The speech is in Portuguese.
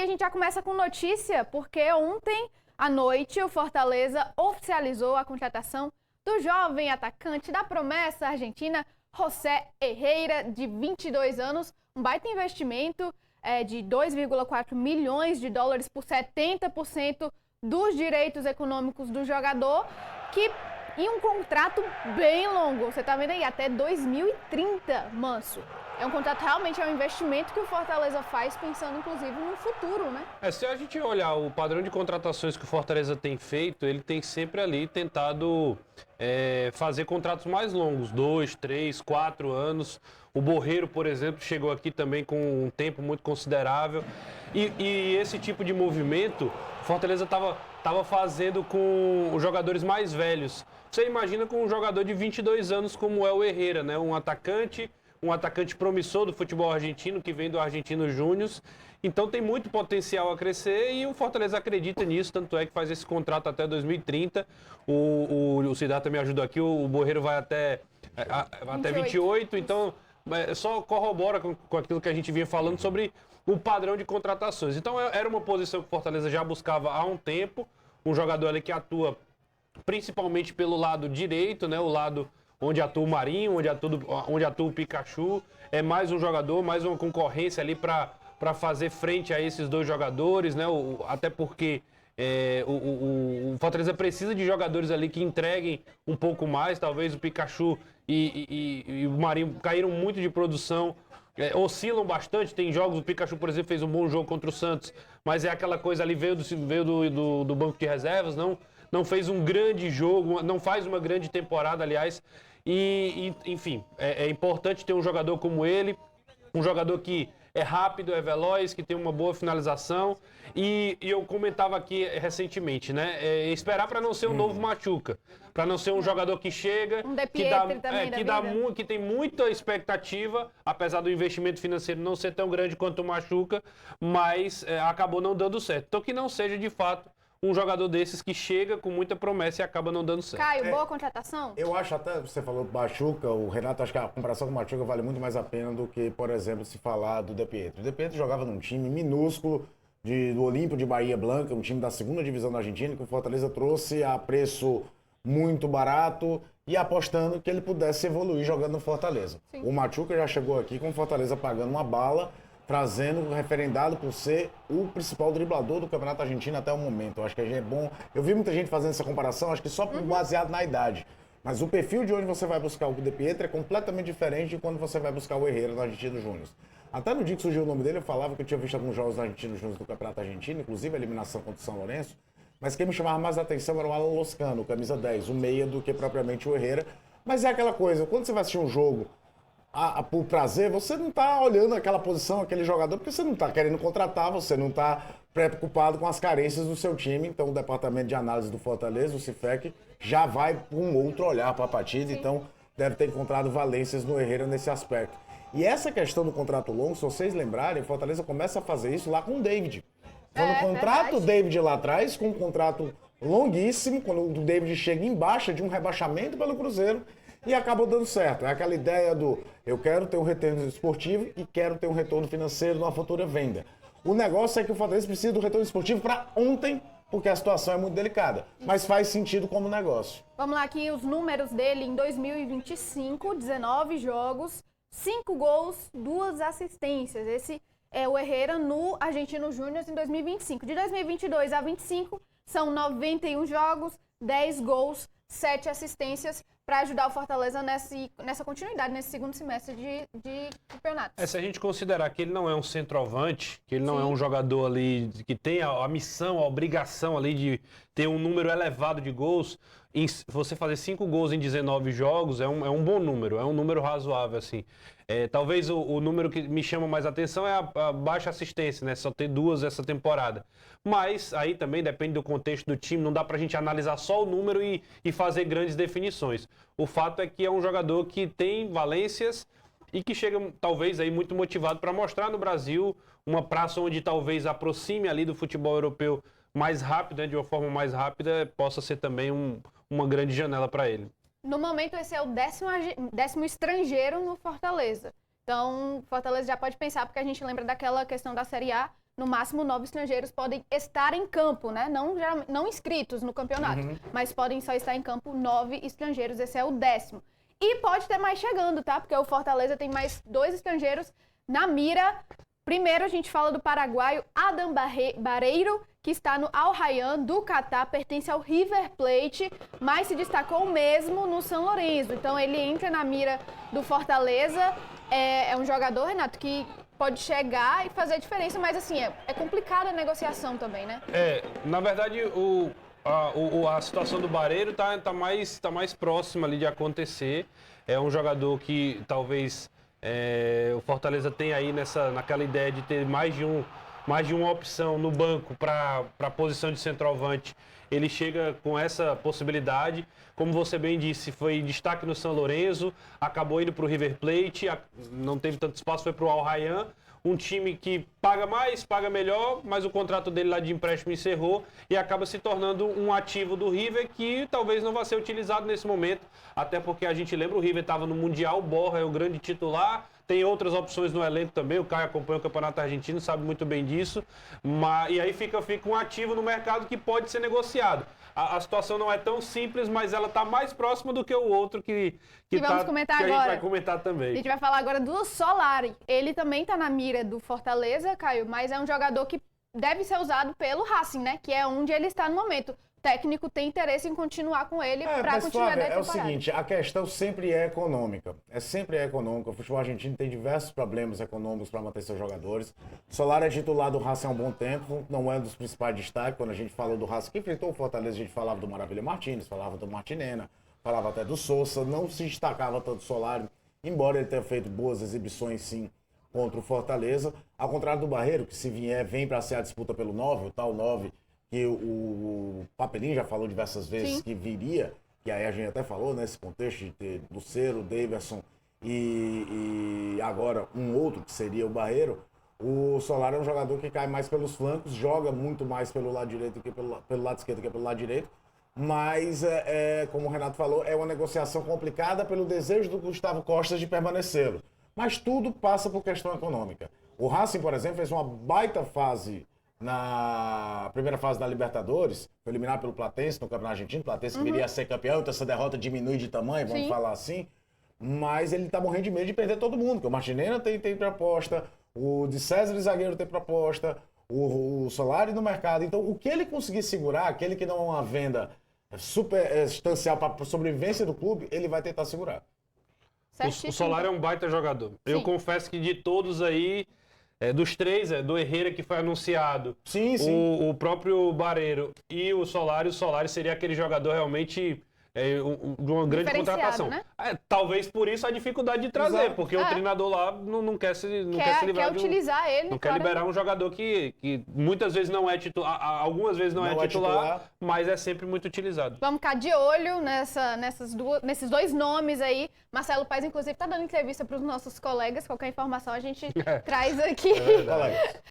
a gente já começa com notícia, porque ontem à noite o Fortaleza oficializou a contratação do jovem atacante da promessa argentina, José Herrera, de 22 anos, um baita investimento de 2,4 milhões de dólares por 70% dos direitos econômicos do jogador, e um contrato bem longo. Você tá vendo aí, até 2030, Manso. É um contrato, realmente é um investimento que o Fortaleza faz pensando, inclusive, no futuro, né? Se a gente olhar o padrão de contratações que o Fortaleza tem feito, ele tem sempre ali tentado fazer contratos mais longos, 2, 3, 4 anos. O Borreiro, por exemplo, chegou aqui também com um tempo muito considerável. E esse tipo de movimento, o Fortaleza estava fazendo com os jogadores mais velhos. Você imagina com um jogador de 22 anos como é o Herrera, né? Um atacante promissor do futebol argentino, que vem do Argentino Júnior. Então tem muito potencial a crescer e o Fortaleza acredita nisso, tanto é que faz esse contrato até 2030. O Siddhartha me ajudou aqui, o Borreiro vai até 28, então só corrobora com aquilo que a gente vinha falando sobre o padrão de contratações. Então era uma posição que o Fortaleza já buscava há um tempo, um jogador ali que atua principalmente pelo lado direito, né, o lado onde atua o Marinho, onde atua o Pikachu. É mais um jogador, mais uma concorrência ali para fazer frente a esses dois jogadores, né? Até porque o Fortaleza precisa de jogadores ali que entreguem um pouco mais. Talvez o Pikachu e o Marinho caíram muito de produção, oscilam bastante. Tem jogos, o Pikachu, por exemplo, fez um bom jogo contra o Santos, mas é aquela coisa ali, veio do banco de reservas, não fez um grande jogo, não faz uma grande temporada, aliás. Enfim, é importante ter um jogador como ele, um jogador que é rápido, é veloz, que tem uma boa finalização. E eu comentava aqui recentemente, né? Esperar para não ser um novo Machuca, para não ser um jogador que chega, que tem muita expectativa, apesar do investimento financeiro não ser tão grande quanto o Machuca, mas acabou não dando certo. Então que não seja de fato um jogador desses que chega com muita promessa e acaba não dando certo. Caio, boa contratação? Eu acho até, você falou do Machuca, o Renato, acho que a comparação com o Machuca vale muito mais a pena do que, por exemplo, se falar do De Pietro. O De Pietro jogava num time minúsculo do Olímpio de Bahia Blanca, um time da segunda divisão da Argentina, que o Fortaleza trouxe a preço muito barato e apostando que ele pudesse evoluir jogando no Fortaleza. Sim. O Machuca já chegou aqui com o Fortaleza pagando uma bala, trazendo, referendado por ser o principal driblador do Campeonato Argentino até o momento. Eu acho que é bom. Eu vi muita gente fazendo essa comparação, acho que só baseado na idade. Mas o perfil de onde você vai buscar o De Pietro é completamente diferente de quando você vai buscar o Herrera no Argentino Júnior. Até no dia que surgiu o nome dele, eu falava que eu tinha visto alguns jogos do Argentino Júnior do Campeonato Argentino, inclusive a eliminação contra o São Lourenço. Mas quem me chamava mais a atenção era o Alan Loscano, camisa 10, o meia, do que propriamente o Herrera. Mas é aquela coisa, quando você vai assistir um jogo por prazer, você não está olhando aquela posição, aquele jogador, porque você não está querendo contratar, você não está preocupado com as carências do seu time. Então o departamento de análise do Fortaleza, o CIFEC, já vai com um outro olhar para a partida. Sim. Então deve ter encontrado valências no Herrera nesse aspecto. E essa questão do contrato longo, se vocês lembrarem, o Fortaleza começa a fazer isso lá com o David. Quando contrata o David lá atrás, com um contrato longuíssimo, quando o David chega em baixa de um rebaixamento pelo Cruzeiro, e acabou dando certo. É aquela ideia do eu quero ter um retorno esportivo e quero ter um retorno financeiro numa futura venda. O negócio é que o Fortaleza precisa do retorno esportivo para ontem, porque a situação é muito delicada. Mas faz sentido como negócio. Vamos lá aqui, os números dele em 2025, 19 jogos, 5 gols, 2 assistências. Esse é o Herrera no Argentino Júnior em 2025. De 2022 a 25, são 91 jogos, 10 gols, 7 assistências, para ajudar o Fortaleza nessa continuidade, nesse segundo semestre de campeonato. Se a gente considerar que ele não é um centroavante, que ele não é um jogador ali que tem a missão, a obrigação ali de ter um número elevado de gols, você fazer 5 gols em 19 jogos é um bom número, é um número razoável, assim. Talvez o número que me chama mais atenção é a baixa assistência, né? Só ter 2 essa temporada. Mas aí também depende do contexto do time, não dá pra gente analisar só o número e fazer grandes definições. O fato é que é um jogador que tem valências e que chega talvez aí muito motivado para mostrar no Brasil uma praça onde talvez aproxime ali do futebol europeu mais rápido, né? De uma forma mais rápida, possa ser também uma grande janela para ele. No momento, esse é o 10º estrangeiro no Fortaleza. Então, Fortaleza já pode pensar, porque a gente lembra daquela questão da Série A, no máximo 9 estrangeiros podem estar em campo, né? Não inscritos no campeonato, mas podem só estar em campo 9 estrangeiros, esse é o 10º. E pode ter mais chegando, tá? Porque o Fortaleza tem mais 2 estrangeiros na mira. Primeiro a gente fala do paraguaio Adam Barreiro, que está no Al Rayyan do Catar, pertence ao River Plate, mas se destacou mesmo no São Lourenço. Então ele entra na mira do Fortaleza, é um jogador, Renato, que pode chegar e fazer a diferença, mas assim, é complicada a negociação também, né? Na verdade, a situação do Barreiro tá mais próxima ali de acontecer. É um jogador que talvez o Fortaleza tenha aí naquela ideia de ter mais de uma opção no banco para a posição de centroavante. Ele chega com essa possibilidade. Como você bem disse, foi destaque no São Lourenço, acabou indo para o River Plate, não teve tanto espaço, foi para o Al Rayyan. Um time que paga mais, paga melhor, mas o contrato dele lá de empréstimo encerrou e acaba se tornando um ativo do River que talvez não vá ser utilizado nesse momento, até porque a gente lembra, o River estava no Mundial, o Borja é o grande titular, tem outras opções no elenco também, o Caio acompanha o Campeonato Argentino, sabe muito bem disso, e aí fica um ativo no mercado que pode ser negociado. A situação não é tão simples, mas ela está mais próxima do que o outro que vamos comentar que agora. A gente vai comentar também. A gente vai falar agora do Solari. Ele também está na mira do Fortaleza, Caio, mas é um jogador que deve ser usado pelo Racing, né? Que é onde ele está no momento. O técnico tem interesse em continuar com ele para continuar a temporada. É o seguinte, a questão sempre é econômica. Sempre é econômica. O futebol argentino tem diversos problemas econômicos para manter seus jogadores. O Solari é titular do Racing há um bom tempo, não é um dos principais destaques. Quando a gente falou do Racing que enfrentou o Fortaleza, a gente falava do Maravilha Martínez, falava do Martinena, falava até do Sousa, não se destacava tanto o Solari, embora ele tenha feito boas exibições sim contra o Fortaleza. Ao contrário do Barreiro, que se vier, vem para ser a disputa pelo 9, o tal 9, que o Papelinho já falou diversas vezes que viria, que aí a gente até falou nesse contexto de ter Lucero, Daverson e agora um outro que seria o Barreiro. O Solari é um jogador que cai mais pelos flancos, joga muito mais pelo lado direito que pelo lado esquerdo que pelo lado direito, mas como o Renato falou, é uma negociação complicada pelo desejo do Gustavo Costa de permanecê-lo. Mas tudo passa por questão econômica. O Racing, por exemplo, fez uma baita fase na primeira fase da Libertadores, foi eliminado pelo Platense no Campeonato Argentino. O Platense viria a ser campeão, então essa derrota diminui de tamanho, vamos falar assim. Mas ele tá morrendo de medo de perder todo mundo, porque o Martinena tem proposta, o de César de zagueiro tem proposta, o Solari no mercado. Então, o que ele conseguir segurar, aquele que não é uma venda substancial para a sobrevivência do clube, ele vai tentar segurar. O Solari é um baita jogador. Sim. Eu confesso que de todos aí, dos 3, do Herrera que foi anunciado, sim. O próprio Barreiro e o Solari seria aquele jogador realmente de uma grande contratação. Né? Talvez por isso a dificuldade de trazer, porque o treinador lá não quer se livrar quer utilizar ele. Não quer liberar um jogador que muitas vezes não é titular, algumas vezes não é titular, mas é sempre muito utilizado. Vamos ficar de olho nesses 2 nomes aí. Marcelo Paes, inclusive, está dando entrevista para os nossos colegas. Qualquer informação a gente traz aqui.